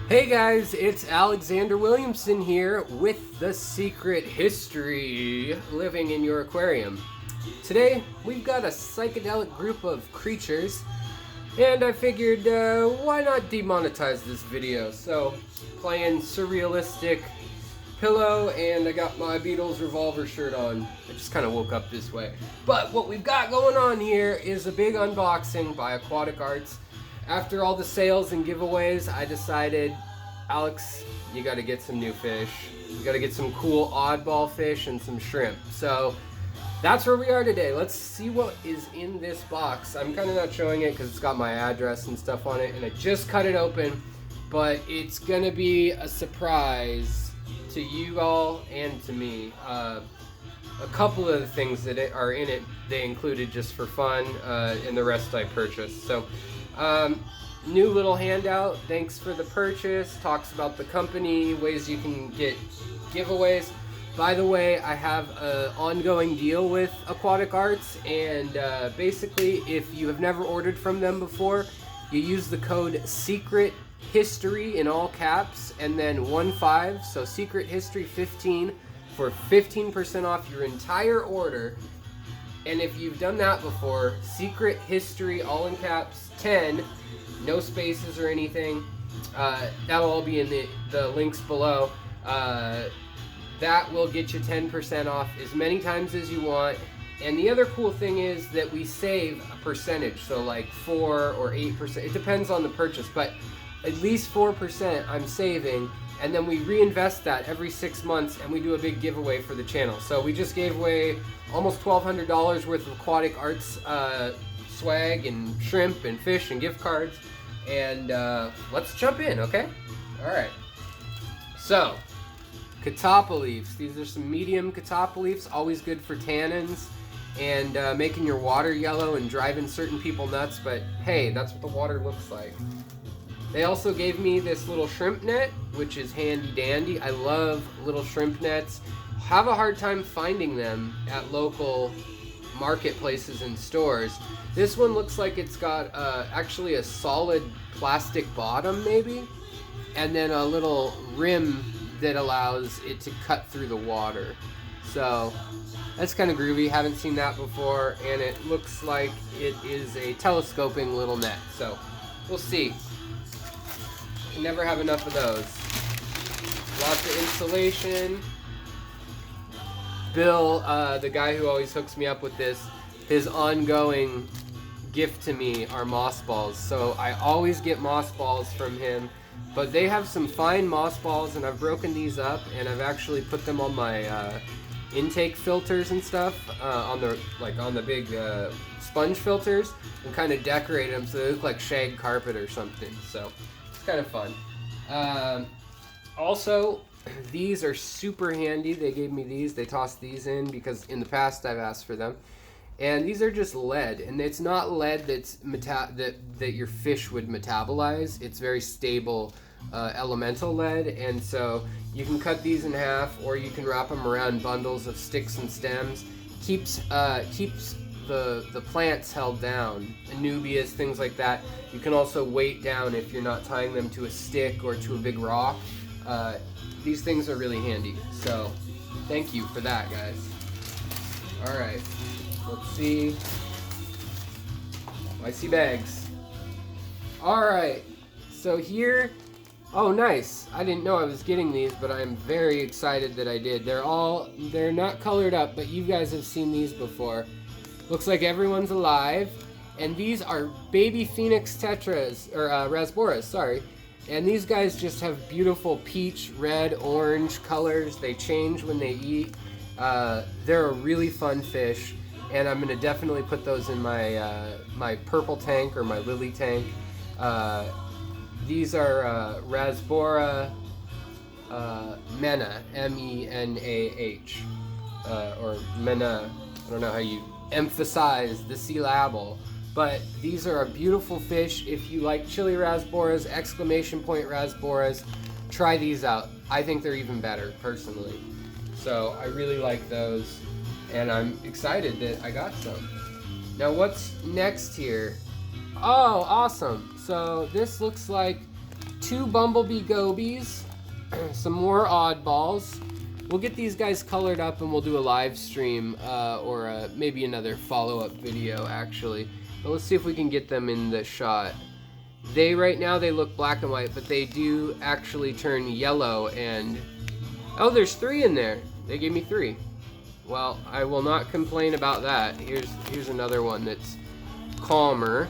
Hey guys, it's Alexander Williamson here with the secret history living in your aquarium. Today we've got a psychedelic group of creatures, and I figured why not demonetize this video. So, playing surrealistic pillow, and I got my Beatles revolver shirt on. I just kind of woke up this way. But what we've got going on here is a big unboxing by Aquatic Arts. After all the sales and giveaways, I decided, Alex, you gotta get some new fish. You gotta get some cool oddball fish and some shrimp. So that's where we are today. Let's see what is in this box. I'm kind of not showing it because it's got my address and stuff on it, and I just cut it open, but it's gonna be a surprise to you all and to me. A couple of the things that are in it, they included just for fun, and the rest I purchased. So. New little handout, thanks for the purchase, talks about the company, ways you can get giveaways. By the way, I have an ongoing deal with Aquatic Arts, and basically if you have never ordered from them before, you use the code SECRETHISTORY in all caps and then 15, so SECRETHISTORY15 for 15% off your entire order. And if you've done that before, Secret History, all in caps, 10, no spaces or anything. That'll all be in the links below. That will get you 10% off as many times as you want. And the other cool thing is that we save a percentage, so like 4 or 8%. It depends on the purchase, but at least 4% I'm saving. And then we reinvest that every 6 months, and we do a big giveaway for the channel. So we just gave away almost $1,200 worth of Aquatic Arts swag and shrimp and fish and gift cards. And let's jump in, okay? All right. So, catappa leaves. These are some medium catappa leaves, always good for tannins and making your water yellow and driving certain people nuts. But hey, that's what the water looks like. They also gave me this little shrimp net, which is handy dandy. I love little shrimp nets. Have a hard time finding them at local marketplaces and stores. This one looks like it's got actually a solid plastic bottom maybe, and then a little rim that allows it to cut through the water. So that's kind of groovy. Haven't seen that before, and it looks like it is a telescoping little net. So we'll see. Never have enough of those. Lots of insulation. Bill, the guy who always hooks me up with this, his ongoing gift to me are moss balls. So I always get moss balls from him, but they have some fine moss balls, and I've broken these up, and I've actually put them on my intake filters and stuff, on the big sponge filters, and kind of decorate them so they look like shag carpet or something. So kind of fun. Also, these are super handy. They gave me these. They tossed these in because in the past I've asked for them. And these are just lead, and it's not lead that's that your fish would metabolize. It's very stable elemental lead, and so you can cut these in half, or you can wrap them around bundles of sticks and stems. Keeps the plants held down, anubias, things like that. You can also weight down if you're not tying them to a stick or to a big rock. These things are really handy, so thank you for that, guys. All right, let's see. I see bags. All right, so here, oh nice. I didn't know I was getting these, but I'm very excited that I did. They're not colored up, but you guys have seen these before. Looks like everyone's alive, and these are baby phoenix tetras, or rasboras, sorry. And these guys just have beautiful peach, red, orange colors. They change when they eat. They're a really fun fish, and I'm gonna definitely put those in my my purple tank or my lily tank. These are rasbora mena, M-E-N-A-H, or mena. I don't know how you emphasize the syllable, but these are a beautiful fish. If you like chili rasboras, exclamation point rasboras, try these out. I think they're even better personally, so I really like those, and I'm excited that I got some. Now what's next here? Oh, awesome. So this looks like 2 bumblebee gobies, some more oddballs. We'll get these guys colored up and we'll do a live stream or maybe another follow-up video actually. But let's see if we can get them in the shot. Right now they look black and white, but they do actually turn yellow and... Oh, there's 3 in there. They gave me 3. Well, I will not complain about that. Here's another one that's calmer.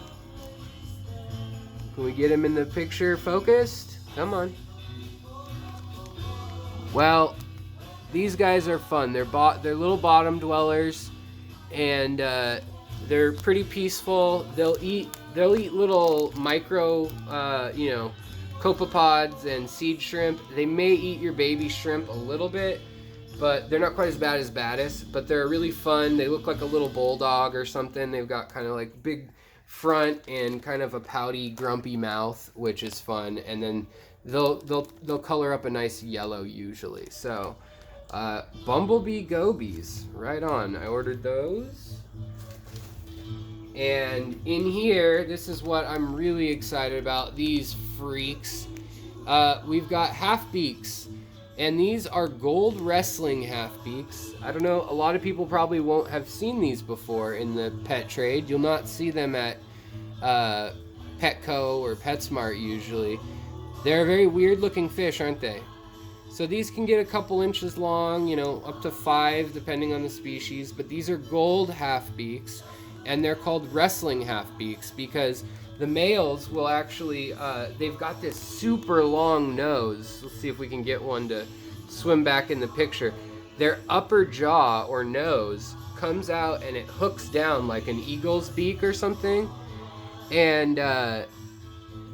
Can we get him in the picture focused? Come on. Well, these guys are fun. They're little bottom dwellers, and they're pretty peaceful. They'll eat little micro, copepods and seed shrimp. They may eat your baby shrimp a little bit, but they're not quite as bad as Baddis, but they're really fun. They look like a little bulldog or something. They've got kind of like big front and kind of a pouty, grumpy mouth, which is fun. And then they'll color up a nice yellow usually. So bumblebee gobies, right on. I ordered those. And in here, this is what I'm really excited about, these freaks. We've got halfbeaks. And these are gold wrestling halfbeaks. I don't know, a lot of people probably won't have seen these before in the pet trade. You'll not see them at Petco or PetSmart usually. They're a very weird looking fish, aren't they? So these can get a couple inches long, up to 5 depending on the species. But these are gold halfbeaks, and they're called wrestling halfbeaks because the males will actually, they've got this super long nose. Let's see if we can get one to swim back in the picture. Their upper jaw or nose comes out and it hooks down like an eagle's beak or something. And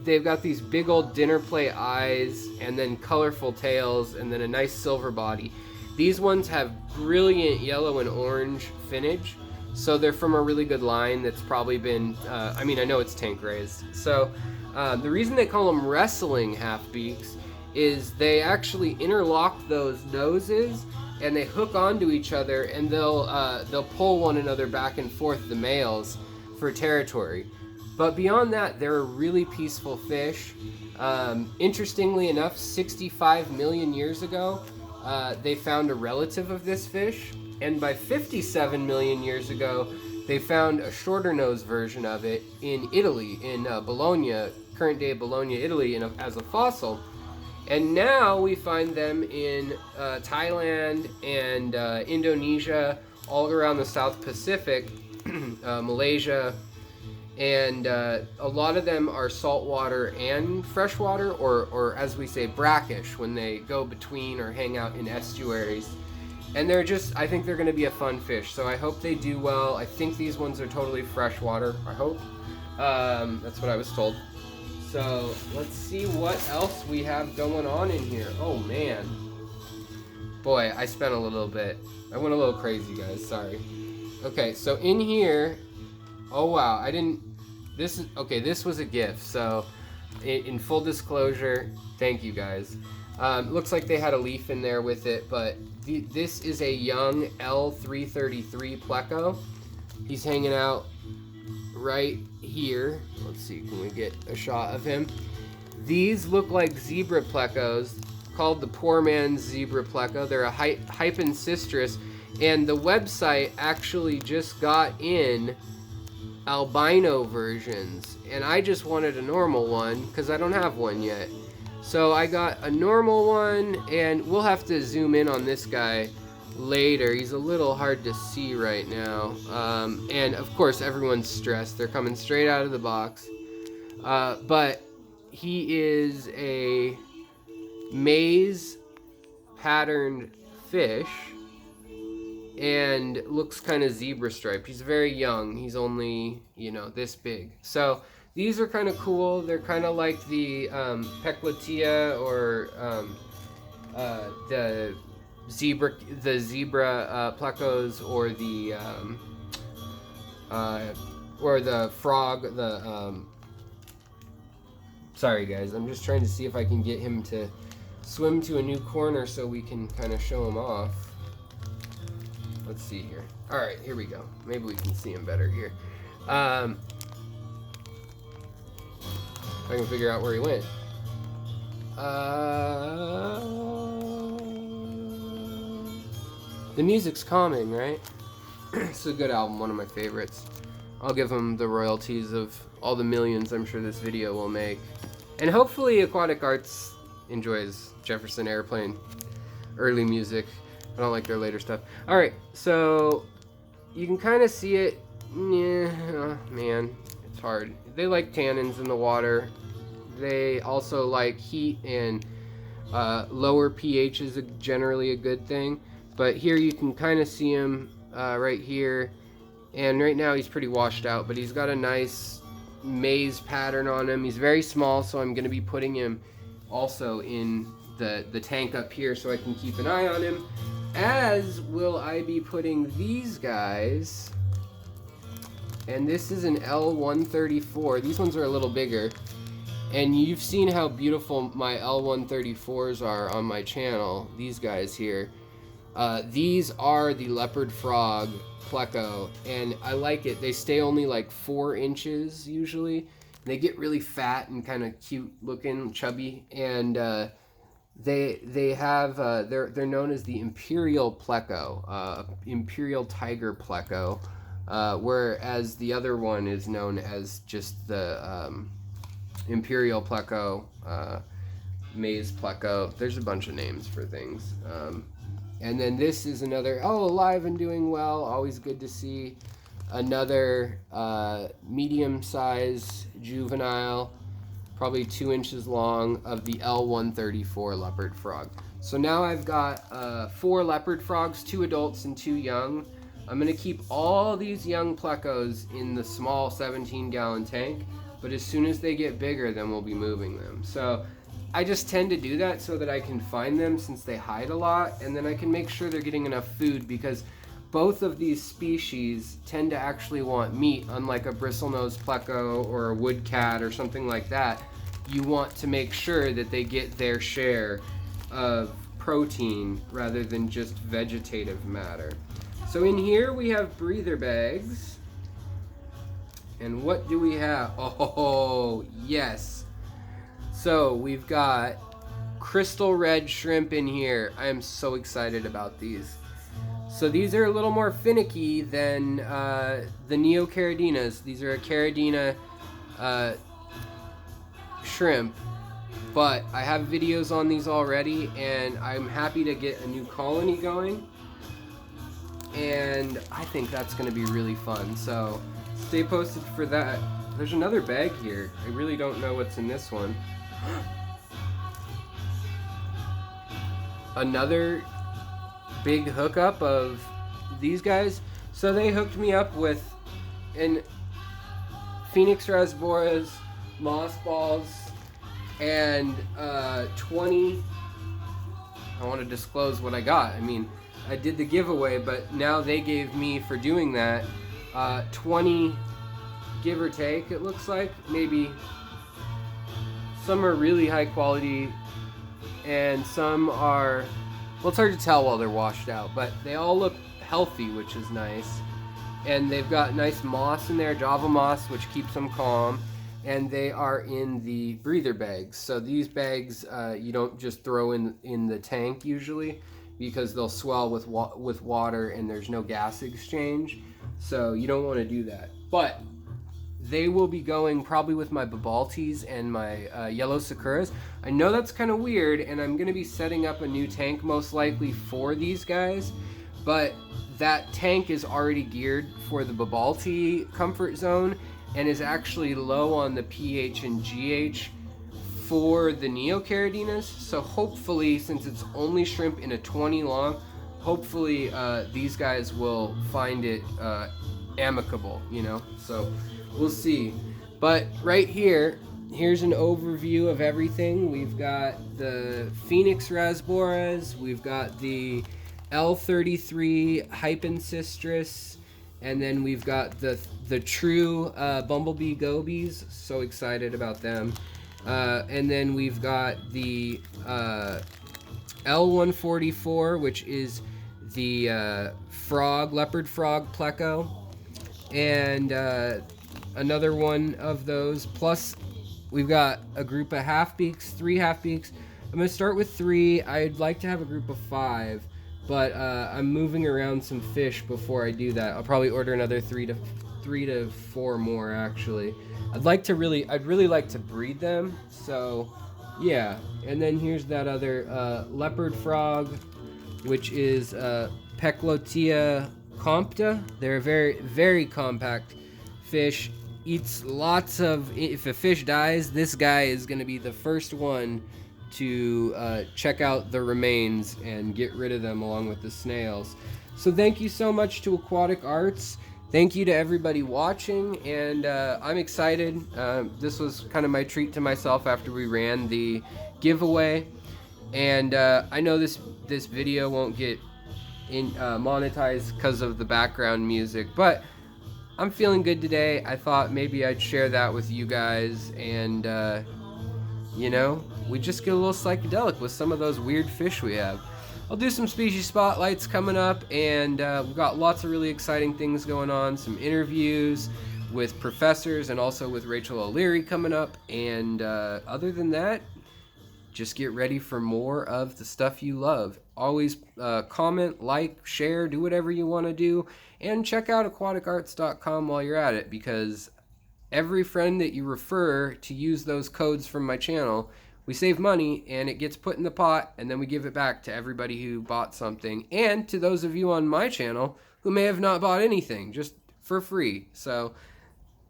they've got these big old dinner plate eyes and then colorful tails and then a nice silver body. These ones have brilliant yellow and orange finnage. So they're from a really good line that's probably been, I know it's tank raised. So the reason they call them wrestling halfbeaks is they actually interlock those noses and they hook onto each other, and they'll pull one another back and forth, the males, for territory. But beyond that, they're a really peaceful fish. Interestingly enough, 65 million years ago, they found a relative of this fish. And by 57 million years ago, they found a shorter nose version of it in Italy, in Bologna, current day Bologna, Italy, as a fossil. And now we find them in Thailand and Indonesia, all around the South Pacific, Malaysia. And a lot of them are saltwater and freshwater, or as we say, brackish, when they go between or hang out in estuaries. And I think they're going to be a fun fish, so I hope they do well. I think these ones are totally freshwater, I hope. That's what I was told. So let's see what else we have going on in here. Oh man. Boy, I spent a little bit. I went a little crazy, guys, sorry. Okay, so in here, oh wow, this was a gift, so in full disclosure, thank you guys. Looks like they had a leaf in there with it, but this is a young L333 Pleco. He's hanging out right here. Let's see, can we get a shot of him? These look like zebra Plecos, called the poor man's zebra Pleco. They're a hypencistrus, and the website actually just got in albino versions, and I just wanted a normal one because I don't have one yet. So I got a normal one, and we'll have to zoom in on this guy later. He's a little hard to see right now. And of course everyone's stressed. They're coming straight out of the box. But he is a maize patterned fish and looks kind of zebra striped. He's very young. He's only, this big. So these are kind of cool. They're kind of like the Peclatia or the zebra Plecos, or the frog. Sorry guys, I'm just trying to see if I can get him to swim to a new corner so we can kind of show him off. Let's see here. All right, here we go. Maybe we can see him better here. I can figure out where he went. The music's calming, right? It's a good album, one of my favorites. I'll give them the royalties of all the millions I'm sure this video will make. And hopefully Aquatic Arts enjoys Jefferson Airplane early music. I don't like their later stuff. Alright, so you can kind of see it. Yeah, oh, man, it's hard. They like tannins in the water. They also like heat, and lower pH is generally a good thing. But here you can kind of see him right here. And right now he's pretty washed out, but he's got a nice maze pattern on him. He's very small, so I'm going to be putting him also in the tank up here so I can keep an eye on him. As will I be putting these guys. And this is an L134. These ones are a little bigger. And you've seen how beautiful my L134s are on my channel. These guys here. These are the Leopard Frog Pleco, and I like it. They stay only like 4 inches usually. They get really fat and kind of cute looking, chubby, and they have they're known as the Imperial Pleco, Imperial Tiger Pleco, whereas the other one is known as just the Imperial Pleco, Maze Pleco. There's a bunch of names for things. And then this is another, alive and doing well, always good to see. Another medium-sized juvenile, probably 2 inches long, of the L134 leopard frog. So now I've got 4 leopard frogs, 2 adults and 2 young. I'm gonna keep all these young plecos in the small 17-gallon tank, but as soon as they get bigger, then we'll be moving them. So I just tend to do that so that I can find them since they hide a lot, and then I can make sure they're getting enough food, because both of these species tend to actually want meat, unlike a bristlenose pleco or a wood cat or something like that. You want to make sure that they get their share of protein rather than just vegetative matter. So in here we have breather bags. And what do we have? Oh, yes. So we've got crystal red shrimp in here. I am so excited about these. So these are a little more finicky than the neocaridinas. These are a caridina shrimp, but I have videos on these already, and I'm happy to get a new colony going. And I think that's going to be really fun. So stay posted for that. There's another bag here. I really don't know what's in this one. Another big hookup of these guys. So they hooked me up with an Phoenix rasboras, moss balls, and 20. I want to disclose what I got. I mean, I did the giveaway, but now they gave me, for doing that, 20, give or take, it looks like. Maybe some are really high quality and some are, well, it's hard to tell while they're washed out, but they all look healthy, which is nice. And they've got nice moss in there, Java moss, which keeps them calm. And they are in the breather bags. So these bags you don't just throw in the tank usually, because they'll swell with water and there's no gas exchange. So you don't want to do that. But they will be going probably with my babaltis and my yellow sakuras. I know that's kind of weird, and I'm going to be setting up a new tank most likely for these guys, but that tank is already geared for the babalti comfort zone and is actually low on the pH and GH for the neocaridinas. So hopefully, since it's only shrimp in a 20 long, hopefully these guys will find it amicable, you know? So we'll see. But right here, here's an overview of everything. We've got the Phoenix rasboras, we've got the L333 hypensistrus, and then we've got the true bumblebee Gobys. So excited about them. And then we've got the L144, which is the Leopard Frog Pleco, and another one of those. Plus, we've got a group of halfbeaks, 3 halfbeaks, I'm going to start with 3. I'd like to have a group of 5, but I'm moving around some fish before I do that. I'll probably order another 3 to 4 more, actually. I'd really like to breed them, so yeah. And then here's that other leopard frog, which is Peclotia compta. They're a very, very compact fish. Eats lots of... If a fish dies, this guy is going to be the first one to check out the remains and get rid of them along with the snails. So thank you so much to Aquatic Arts. Thank you to everybody watching, and I'm excited. This was kind of my treat to myself after we ran the giveaway. And I know this video won't get monetized because of the background music, but I'm feeling good today. I thought maybe I'd share that with you guys, and you know, we just get a little psychedelic with some of those weird fish we have. I'll do some species spotlights coming up, and we've got lots of really exciting things going on. Some interviews with professors and also with Rachel O'Leary coming up. And other than that, just get ready for more of the stuff you love. Always comment, like, share, do whatever you want to do. And check out aquaticarts.com while you're at it, because every friend that you refer to use those codes from my channel, we save money, and it gets put in the pot, and then we give it back to everybody who bought something, and to those of you on my channel who may have not bought anything, just for free. So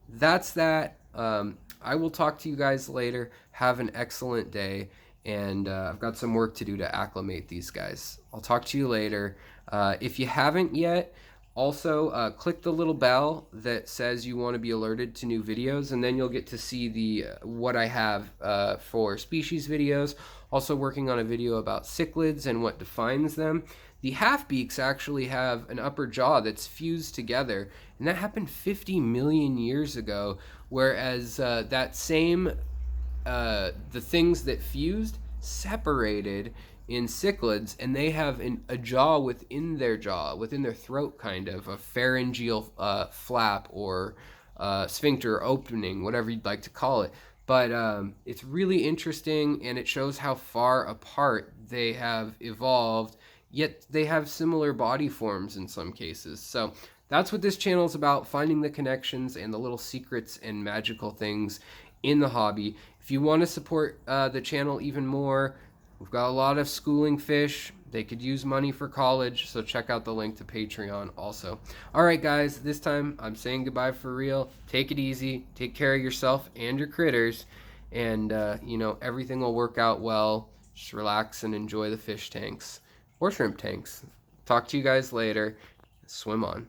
that's that. I will talk to you guys later. Have an excellent day, and I've got some work to do to acclimate these guys. I'll talk to you later. If you haven't yet, also click the little bell that says you want to be alerted to new videos, and then you'll get to see the what I have for species videos. Also working on a video about cichlids and what defines them. The halfbeaks actually have an upper jaw that's fused together, and that happened 50 million years ago, whereas that same the things that fused separated in cichlids, and they have a jaw, within their throat, kind of a pharyngeal flap or sphincter opening, whatever you'd like to call it. But it's really interesting, and it shows how far apart they have evolved, yet they have similar body forms in some cases. So that's what this channel is about, finding the connections and the little secrets and magical things in the hobby. If you want to support the channel even more, we've got a lot of schooling fish. They could use money for college, so check out the link to Patreon also. All right, guys, this time I'm saying goodbye for real. Take it easy. Take care of yourself and your critters, and you know, everything will work out well. Just relax and enjoy the fish tanks or shrimp tanks. Talk to you guys later. Swim on.